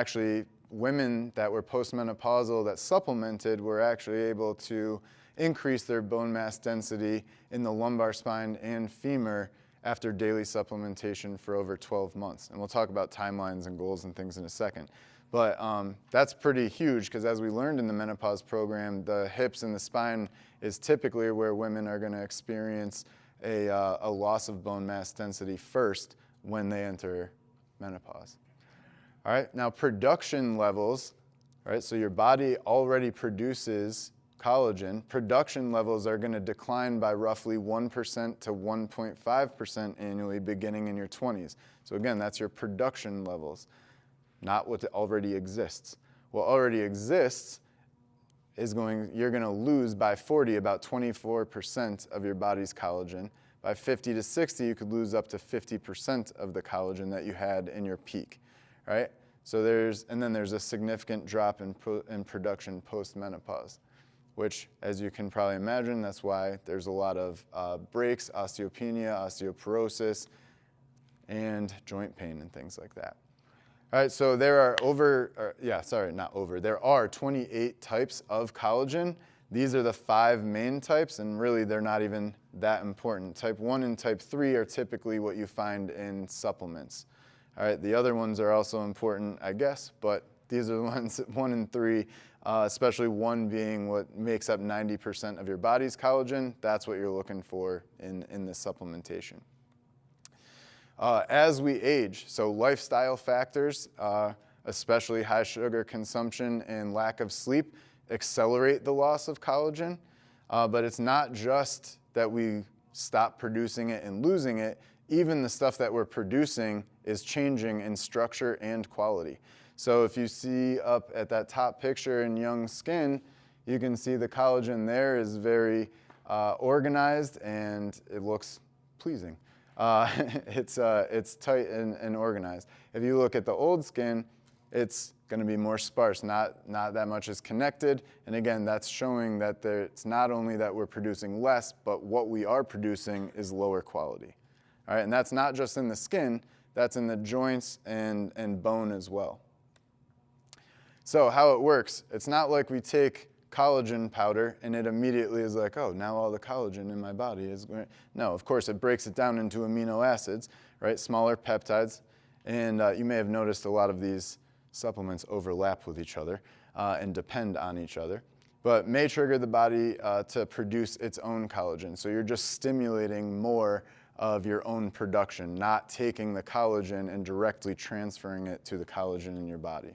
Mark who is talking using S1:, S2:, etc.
S1: actually, women that were postmenopausal that supplemented were actually able to increase their bone mass density in the lumbar spine and femur after daily supplementation for over 12 months. And we'll talk about timelines and goals and things in a second. But that's pretty huge, because as we learned in the menopause program, the hips and the spine is typically where women are going to experience a loss of bone mass density first when they enter menopause. All right, now production levels, all right, so your body already produces collagen. Production levels are going to decline by roughly 1% to 1.5% annually beginning in your 20s. So again, that's your production levels, not what already exists. What already exists is you're going to lose by 40 about 24% of your body's collagen. By 50 to 60, you could lose up to 50% of the collagen that you had in your peak, right? So then there's a significant drop in production post-menopause, which, as you can probably imagine, that's why there's a lot of breaks, osteopenia, osteoporosis, and joint pain and things like that. All right, so there are there are 28 types of collagen. These are the 5 main types, and really they're not even that important. Type 1 and type 3 are typically what you find in supplements. All right, the other ones are also important, I guess, but these are the ones, 1 and 3, especially 1 being what makes up 90% of your body's collagen. That's what you're looking for in this supplementation. As we age, so lifestyle factors, especially high sugar consumption and lack of sleep, accelerate the loss of collagen. But it's not just that we stop producing it and losing it. Even the stuff that we're producing is changing in structure and quality. So if you see up at that top picture in young skin, you can see the collagen there is very organized and it looks pleasing. It's tight and organized. If you look at the old skin, it's going to be more sparse, not that much is connected. And again, that's showing that it's not only that we're producing less, but what we are producing is lower quality. All right, and that's not just in the skin, that's in the joints and bone as well. So how it works, it's not like we take collagen powder and it immediately is like, oh, now all the collagen in my body is going. No, of course, it breaks it down into amino acids, right, smaller peptides. And you may have noticed a lot of these supplements overlap with each other and depend on each other, but may trigger the body to produce its own collagen. So you're just stimulating more of your own production, not taking the collagen and directly transferring it to the collagen in your body.